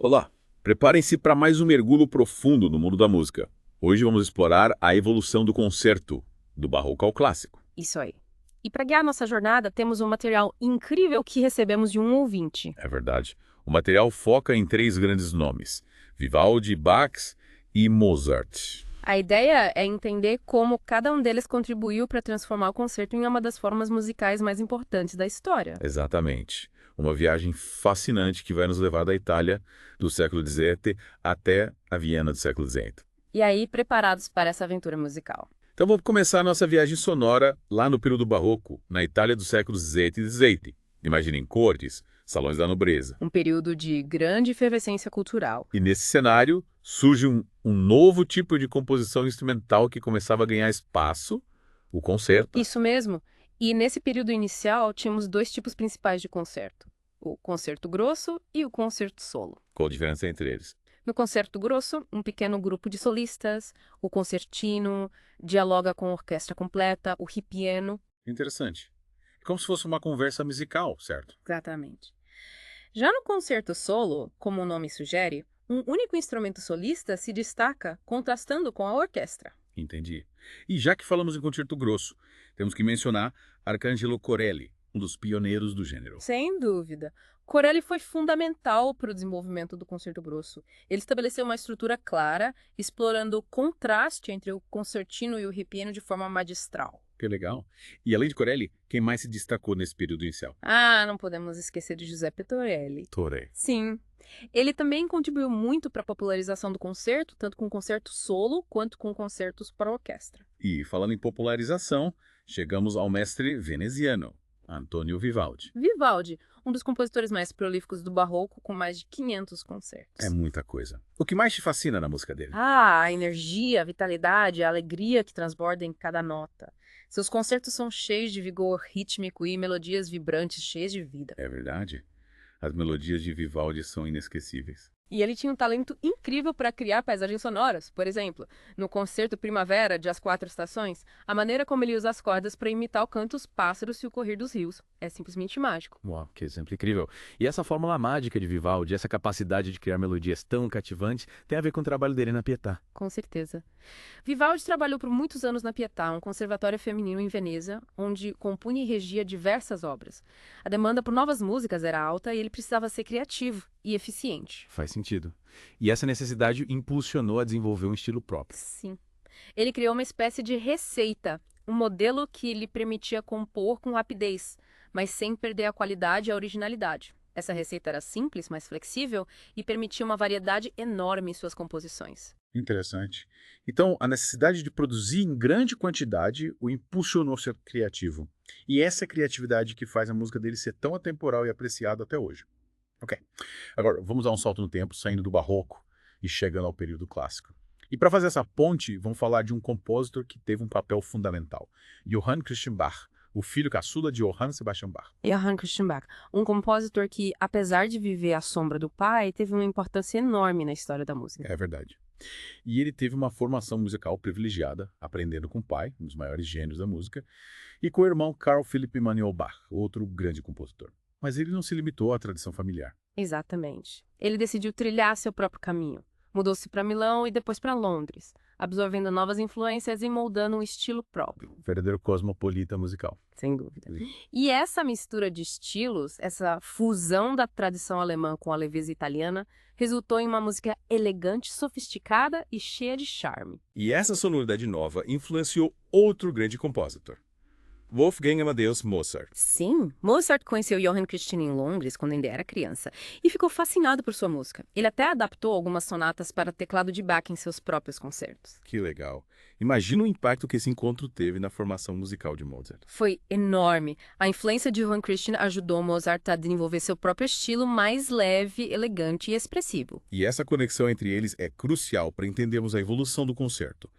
Olá, preparem-se para mais um mergulho profundo no mundo da música. Hoje vamos explorar a evolução do concerto, do barroco ao clássico. Isso aí. E para guiar nossa jornada, temos um material incrível que recebemos de um ouvinte. É verdade. O material foca em três grandes nomes: Vivaldi, Bach e Mozart. A ideia é entender como cada um deles contribuiu para transformar o concerto em uma das formas musicais mais importantes da história. Exatamente. Uma viagem fascinante que vai nos levar da Itália do século XVII até a Viena do século XIX. E aí, preparados para essa aventura musical. Então vamos começar a nossa viagem sonora lá no período barroco, na Itália dos séculos XVII e XVIII. Imaginem cortes, salões da nobreza. Um período de grande efervescência cultural. E nesse cenário surge um novo tipo de composição instrumental que começava a ganhar espaço, o concerto. Isso mesmo. E nesse período inicial, tínhamos dois tipos principais de concerto: o concerto grosso e o concerto solo. Qual a diferença entre eles? No concerto grosso, um pequeno grupo de solistas, o concertino, dialoga com a orquestra completa, o ripieno. Interessante. É como se fosse uma conversa musical, certo? Exatamente. Já no concerto solo, como o nome sugere, um único instrumento solista se destaca contrastando com a orquestra. Entendi. E já que falamos em concerto grosso, temos que mencionar Arcangelo Corelli, um dos pioneiros do gênero. Sem dúvida. Corelli foi fundamental para o desenvolvimento do concerto grosso. Ele estabeleceu uma estrutura clara, explorando o contraste entre o concertino e o ripieno de forma magistral. Que legal. E além de Corelli, quem mais se destacou nesse período inicial? Ah, não podemos esquecer de Giuseppe Torelli. Torre. Sim. Ele também contribuiu muito para a popularização do concerto, tanto com concerto solo quanto com concertos para orquestra. E falando em popularização, chegamos ao mestre veneziano, Antonio Vivaldi. Vivaldi, um dos compositores mais prolíficos do barroco, com mais de 500 É concertos. muita coisa. O que mais te fascina na música dele? Ah, a energia, a vitalidade, a alegria que transborda em cada nota. Seus concertos são cheios de vigor rítmico e melodias vibrantes, cheias de vida. É verdade. As melodias de Vivaldi são inesquecíveis. E ele tinha um talento incrível para criar paisagens sonoras. Por exemplo, no concerto Primavera de As Quatro Estações, a maneira como ele usa as cordas para imitar o canto dos pássaros e o correr dos rios é simplesmente mágico. Uau, que exemplo incrível. E essa fórmula mágica de Vivaldi, essa capacidade de criar melodias tão cativantes, tem a ver com o trabalho dele na Pietà. Com certeza. Vivaldi trabalhou por muitos anos na Pietà, um conservatório feminino em Veneza, onde compunha e regia diversas obras. A demanda por novas músicas era alta e ele precisava ser criativo e eficiente. Faz sentido. E essa necessidade impulsionou a desenvolver um estilo próprio. Sim. Ele criou uma espécie de receita, um modelo que lhe permitia compor com rapidez, mas sem perder a qualidade e a originalidade. Essa receita era simples, mas flexível e permitia uma variedade enorme em suas composições. Interessante. Então, a necessidade de produzir em grande quantidade o impulsionou a ser criativo. E essa é a criatividade que faz a música dele ser tão atemporal e apreciada até hoje. Ok. Agora, vamos dar um salto no tempo, saindo do barroco e chegando ao período clássico. E para fazer essa ponte, vamos falar de um compositor que teve um papel fundamental. Johann Christian Bach, o filho caçula de Johann Sebastian Bach. Johann Christian Bach, um compositor que, apesar de viver à sombra do pai, teve uma importância enorme na história da música. É verdade. E ele teve uma formação musical privilegiada, aprendendo com o pai, um dos maiores gênios da música, e com o irmão Carl Philipp Emanuel Bach, outro grande compositor. Mas ele não se limitou à tradição familiar. Exatamente. Ele decidiu trilhar seu próprio caminho. Mudou-se para Milão e depois para Londres, absorvendo novas influências e moldando um estilo próprio. Verdadeiro cosmopolita musical. Sem dúvida. Sim. E essa mistura de estilos, essa fusão da tradição alemã com a leveza italiana, resultou em uma música elegante, sofisticada e cheia de charme. E essa sonoridade nova influenciou outro grande compositor, Wolfgang Amadeus Mozart. Sim, Mozart conheceu Johann Christian em Londres quando ainda era criança e ficou fascinado por sua música. Ele até adaptou algumas sonatas para teclado de Bach em seus próprios concertos. Que legal. Imagina o impacto que esse encontro teve na formação musical de Mozart. Foi enorme. A influência de Johann Christian ajudou Mozart a desenvolver seu próprio estilo mais leve, elegante e expressivo. E essa conexão entre eles é crucial para entendermos a evolução do concerto.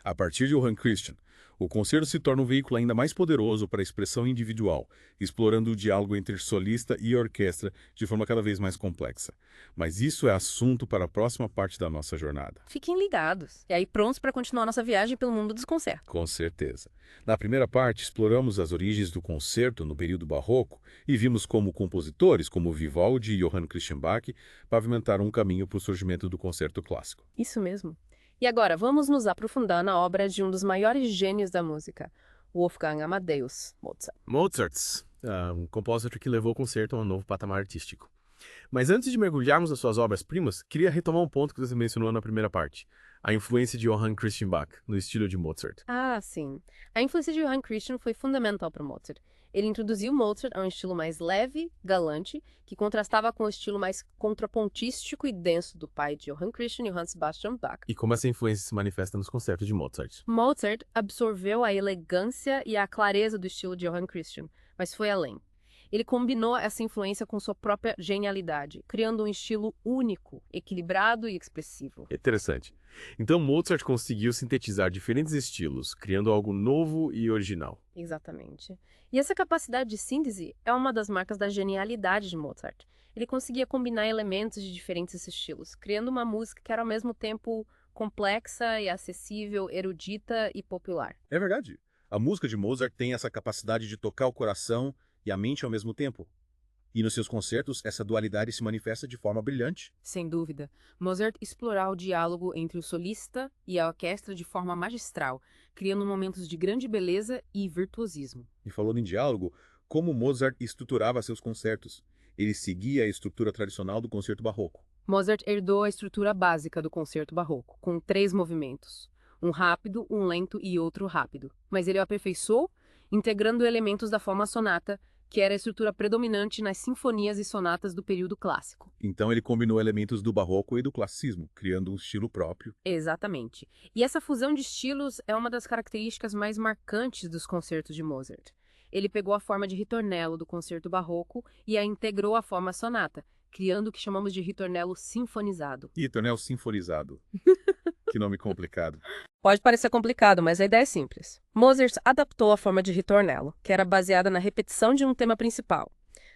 A partir de Johann Christian, O concerto se torna um veículo ainda mais poderoso para a expressão individual, explorando o diálogo entre solista e orquestra de forma cada vez mais complexa. Mas isso é assunto para a próxima parte da nossa jornada. Fiquem ligados. E aí prontos para continuar nossa viagem pelo mundo dos concertos. Com certeza. Na primeira parte, exploramos as origens do concerto no período barroco e vimos como compositores como Vivaldi e Johann Christian Bach pavimentaram um caminho para o surgimento do concerto clássico. Isso mesmo. E agora, vamos nos aprofundar na obra de um dos maiores gênios da música, Wolfgang Amadeus Mozart. Mozart, um compositor que levou o concerto a um novo patamar artístico. Mas antes de mergulharmos nas suas obras-primas, queria retomar um ponto que você mencionou na primeira parte, a influência de Johann Christian Bach no estilo de Mozart. Ah, sim. A influência de Johann Christian foi fundamental para Mozart. Ele introduziu Mozart a um estilo mais leve, galante, que contrastava com o estilo mais contrapontístico e denso do pai de Johann Christian, Johann Sebastian Bach. E como essa influência se manifesta nos concertos de Mozart. Mozart absorveu a elegância e a clareza do estilo de Johann Christian, mas foi além. Ele combinou essa influência com sua própria genialidade, criando um estilo único, equilibrado e expressivo. Interessante. Então Mozart conseguiu sintetizar diferentes estilos, criando algo novo e original. Exatamente. E essa capacidade de síntese é uma das marcas da genialidade de Mozart. Ele conseguia combinar elementos de diferentes estilos, criando uma música que era ao mesmo tempo complexa e acessível, erudita e popular. É verdade. A música de Mozart tem essa capacidade de tocar o coração e a mente ao mesmo tempo. E nos seus concertos, essa dualidade se manifesta de forma brilhante. Sem dúvida, Mozart explorava o diálogo entre o solista e a orquestra de forma magistral, criando momentos de grande beleza e virtuosismo. E falando em diálogo, como Mozart estruturava seus concertos? Ele seguia a estrutura tradicional do concerto barroco. Mozart herdou a estrutura básica do concerto barroco, com 3 movimentos. Um rápido, um lento e outro rápido. Mas ele o aperfeiçoou, integrando elementos da forma sonata, que era a estrutura predominante nas sinfonias e sonatas do período clássico. Então ele combinou elementos do barroco e do classicismo, criando um estilo próprio. Exatamente. E essa fusão de estilos é uma das características mais marcantes dos concertos de Mozart. Ele pegou a forma de ritornello do concerto barroco e a integrou à forma sonata, criando o que chamamos de ritornello sinfonizado. Ritornello sinfonizado. Que nome complicado. Pode parecer complicado, mas a ideia é simples. Mozart adaptou a forma de ritornello, que era baseada na repetição de um tema principal.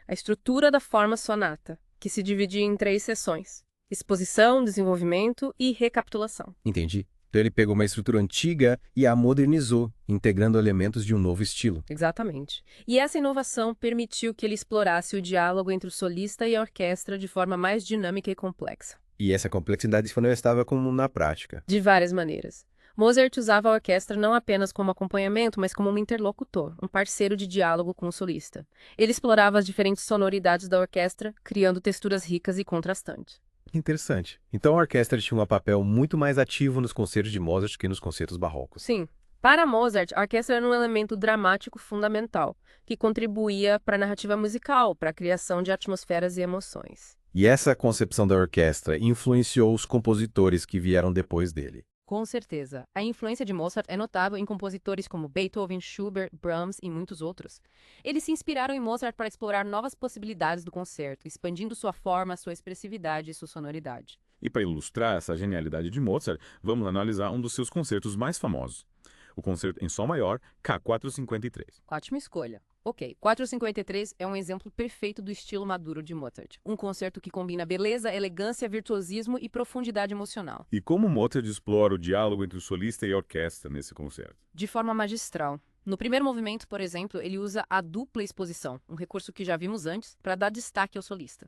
A estrutura da forma sonata, que se dividia em 3 seções: exposição, desenvolvimento e recapitulação. Entendi. Então ele pegou uma estrutura antiga e a modernizou, integrando elementos de um novo estilo. Exatamente. E essa inovação permitiu que ele explorasse o diálogo entre o solista e a orquestra de forma mais dinâmica e complexa. E essa complexidade se manifestava como na prática. De várias maneiras. Mozart usava a orquestra não apenas como acompanhamento, mas como um interlocutor, um parceiro de diálogo com o solista. Ele explorava as diferentes sonoridades da orquestra, criando texturas ricas e contrastantes. Interessante. Então a orquestra tinha um papel muito mais ativo nos concertos de Mozart que nos concertos barrocos. Sim. Para Mozart, a orquestra era um elemento dramático fundamental, que contribuía para a narrativa musical, para a criação de atmosferas e emoções. E essa concepção da orquestra influenciou os compositores que vieram depois dele. Com certeza. A influência de Mozart é notável em compositores como Beethoven, Schubert, Brahms e muitos outros. Eles se inspiraram em Mozart para explorar novas possibilidades do concerto, expandindo sua forma, sua expressividade e sua sonoridade. E para ilustrar essa genialidade de Mozart, vamos analisar um dos seus concertos mais famosos. O concerto em Sol Maior, K453. Ótima escolha. Ok, 453 é um exemplo perfeito do estilo maduro de Mozart. Um concerto que combina beleza, elegância, virtuosismo e profundidade emocional. E como Mozart explora o diálogo entre o solista e a orquestra nesse concerto? De forma magistral. No primeiro movimento, por exemplo, ele usa a dupla exposição, um recurso que já vimos antes, para dar destaque ao solista.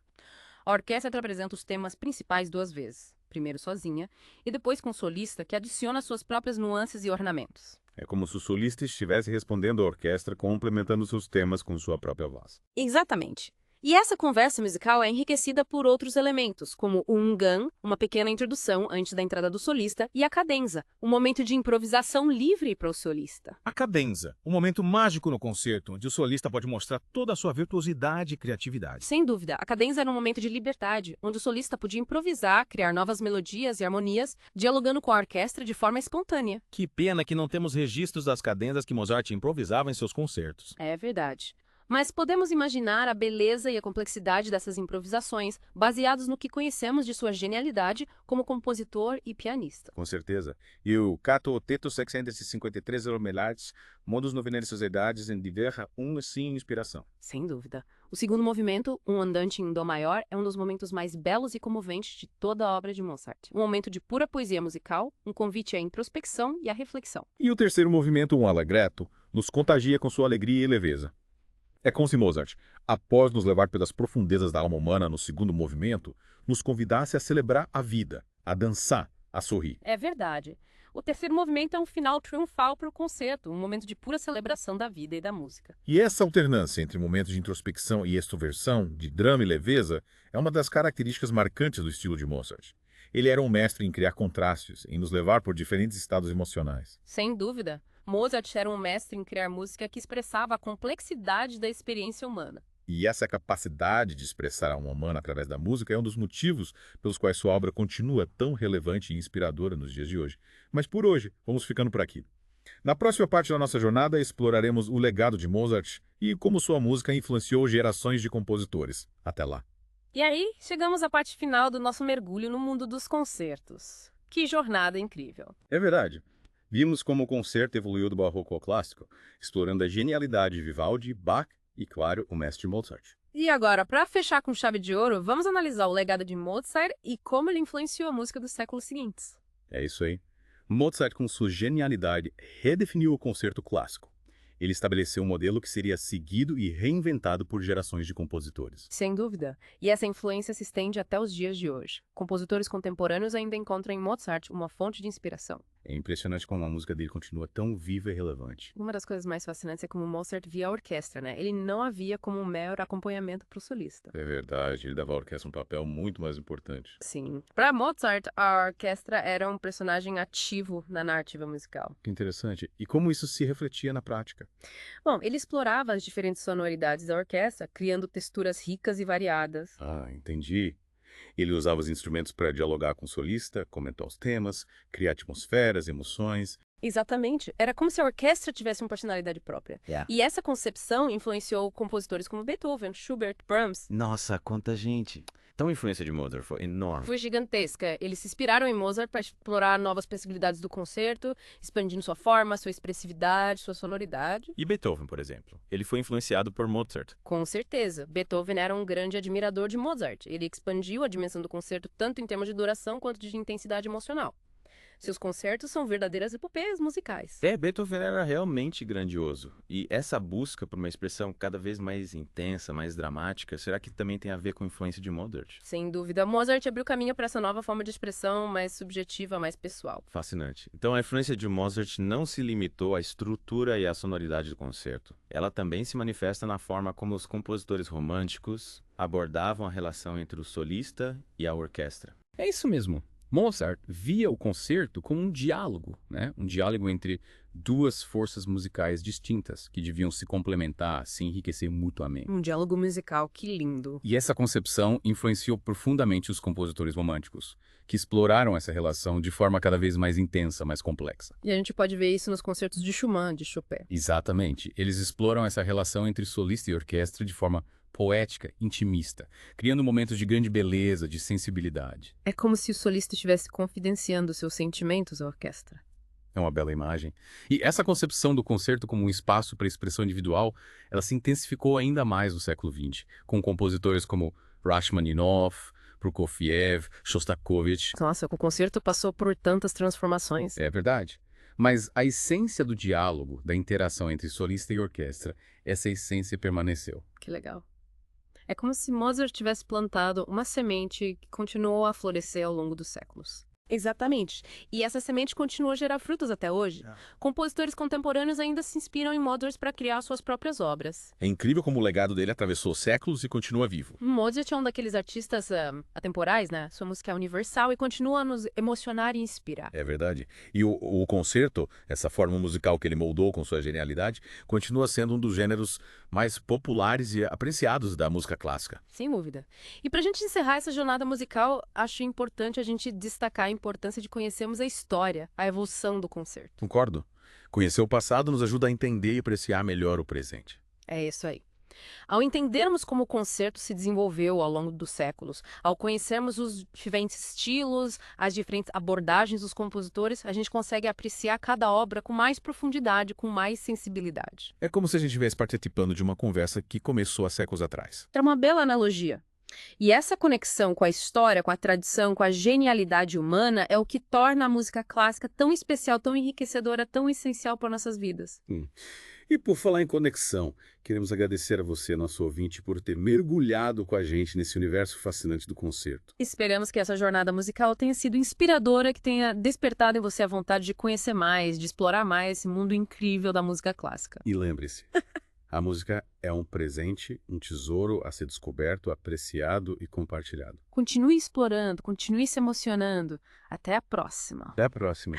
A orquestra apresenta os temas principais 2 vezes, primeiro sozinha, e depois com o solista, que adiciona suas próprias nuances e ornamentos. É como se o solista estivesse respondendo à orquestra, complementando seus temas com sua própria voz. Exatamente. E essa conversa musical é enriquecida por outros elementos, como o ungan, uma pequena introdução antes da entrada do solista, e a cadenza, um momento de improvisação livre para o solista. A cadenza, um momento mágico no concerto, onde o solista pode mostrar toda a sua virtuosidade e criatividade. Sem dúvida, a cadenza era um momento de liberdade, onde o solista podia improvisar, criar novas melodias e harmonias, dialogando com a orquestra de forma espontânea. Que pena que não temos registros das cadenzas que Mozart improvisava em seus concertos. É verdade. Mas podemos imaginar a beleza e a complexidade dessas improvisações, baseados no que conhecemos de sua genialidade como compositor e pianista. Com certeza. E o Cato Teto 653 Melhores, Modus Novenae Sociedades em Diversa, sim, inspiração. Sem dúvida. O segundo movimento, um andante em dó maior, é um dos momentos mais belos e comoventes de toda a obra de Mozart. Um momento de pura poesia musical, um convite à introspecção e à reflexão. E o terceiro movimento, um allegretto, nos contagia com sua alegria e leveza. É como se Mozart, após nos levar pelas profundezas da alma humana no segundo movimento, nos convidasse a celebrar a vida, a dançar, a sorrir. É verdade. O terceiro movimento é um final triunfal para o concerto, um momento de pura celebração da vida e da música. E essa alternância entre momentos de introspecção e extroversão, de drama e leveza, é uma das características marcantes do estilo de Mozart. Ele era um mestre em criar contrastes, em nos levar por diferentes estados emocionais. Sem dúvida. Mozart era um mestre em criar música que expressava a complexidade da experiência humana. E essa capacidade de expressar a alma humana através da música é um dos motivos pelos quais sua obra continua tão relevante e inspiradora nos dias de hoje. Mas por hoje, vamos ficando por aqui. Na próxima parte da nossa jornada, exploraremos o legado de Mozart e como sua música influenciou gerações de compositores. Até lá! E aí, chegamos à parte final do nosso mergulho no mundo dos concertos. Que jornada incrível! É verdade. Vimos como o concerto evoluiu do barroco ao clássico, explorando a genialidade de Vivaldi, Bach e, claro, o mestre Mozart. E agora, para fechar com chave de ouro, vamos analisar o legado de Mozart e como ele influenciou a música dos séculos seguintes. É isso aí. Mozart, com sua genialidade, redefiniu o concerto clássico. Ele estabeleceu um modelo que seria seguido e reinventado por gerações de compositores. Sem dúvida. E essa influência se estende até os dias de hoje. Compositores contemporâneos ainda encontram em Mozart uma fonte de inspiração. É impressionante como a música dele continua tão viva e relevante. Uma das coisas mais fascinantes é como Mozart via a orquestra, né? Ele não a via como um mero acompanhamento para o solista. É verdade, ele dava à orquestra um papel muito mais importante. Sim. Para Mozart, a orquestra era um personagem ativo na narrativa musical. Que interessante. E como isso se refletia na prática? Bom, ele explorava as diferentes sonoridades da orquestra, criando texturas ricas e variadas. Ah, entendi. Ele usava os instrumentos para dialogar com o solista, comentar os temas, criar atmosferas, emoções. Exatamente. Era como se a orquestra tivesse uma personalidade própria. E essa concepção influenciou compositores como Beethoven, Schubert, Brahms. Nossa, quanta gente! Então a influência de Mozart foi enorme. Foi gigantesca. Eles se inspiraram em Mozart para explorar novas possibilidades do concerto, expandindo sua forma, sua expressividade, sua sonoridade. E Beethoven, por exemplo? Ele foi influenciado por Mozart. Com certeza. Beethoven era um grande admirador de Mozart. Ele expandiu a dimensão do concerto tanto em termos de duração quanto de intensidade emocional. Seus concertos são verdadeiras epopeias musicais. Beethoven era realmente grandioso. E essa busca por uma expressão cada vez mais intensa, mais dramática, será que também tem a ver com a influência de Mozart? Sem dúvida, Mozart abriu caminho para essa nova forma de expressão mais subjetiva, mais pessoal. Fascinante. Então a influência de Mozart não se limitou à estrutura e à sonoridade do concerto. Ela também se manifesta na forma como os compositores românticos abordavam a relação entre o solista e a orquestra. É isso mesmo. Mozart via o concerto como um diálogo, né? Um diálogo entre duas forças musicais distintas que deviam se complementar, se enriquecer mutuamente. Um diálogo musical, que lindo. E essa concepção influenciou profundamente os compositores românticos, que exploraram essa relação de forma cada vez mais intensa, mais complexa. E a gente pode ver isso nos concertos de Schumann, de Chopin. Exatamente. Eles exploram essa relação entre solista e orquestra de forma poética, intimista, criando momentos de grande beleza, de sensibilidade. É como se o solista estivesse confidenciando seus sentimentos à orquestra. É uma bela imagem. E essa concepção do concerto como um espaço para expressão individual, ela se intensificou ainda mais no século XX, com compositores como Rachmaninoff, Prokofiev, Shostakovich. Nossa, o concerto passou por tantas transformações. É verdade. Mas a essência do diálogo, da interação entre solista e orquestra, essa essência permaneceu. Que legal. É como se Mozart tivesse plantado uma semente que continuou a florescer ao longo dos séculos. Exatamente. E essa semente continua a gerar frutos até hoje. Compositores contemporâneos ainda se inspiram em Mozart para criar suas próprias obras. É incrível como o legado dele atravessou séculos e continua vivo. Mozart é um daqueles artistas atemporais, né? Sua música é universal e continua a nos emocionar e inspirar. É verdade. E o concerto, essa forma musical que ele moldou com sua genialidade, continua sendo um dos gêneros mais populares e apreciados da música clássica. Sem dúvida. E para a gente encerrar essa jornada musical, acho importante a gente destacar a importância de conhecermos a história, a evolução do concerto. Concordo. Conhecer o passado nos ajuda a entender e apreciar melhor o presente. É isso aí. Ao entendermos como o concerto se desenvolveu ao longo dos séculos, ao conhecermos os diferentes estilos, as diferentes abordagens dos compositores, a gente consegue apreciar cada obra com mais profundidade, com mais sensibilidade. É como se a gente estivesse participando de uma conversa que começou há séculos atrás. É uma bela analogia. E essa conexão com a história, com a tradição, com a genialidade humana é o que torna a música clássica tão especial, tão enriquecedora, tão essencial para nossas vidas. E por falar em conexão, queremos agradecer a você, nosso ouvinte, por ter mergulhado com a gente nesse universo fascinante do concerto. Esperamos que essa jornada musical tenha sido inspiradora, que tenha despertado em você a vontade de conhecer mais, de explorar mais esse mundo incrível da música clássica. E lembre-se, a música é um presente, um tesouro a ser descoberto, apreciado e compartilhado. Continue explorando, continue se emocionando. Até a próxima. Até a próxima.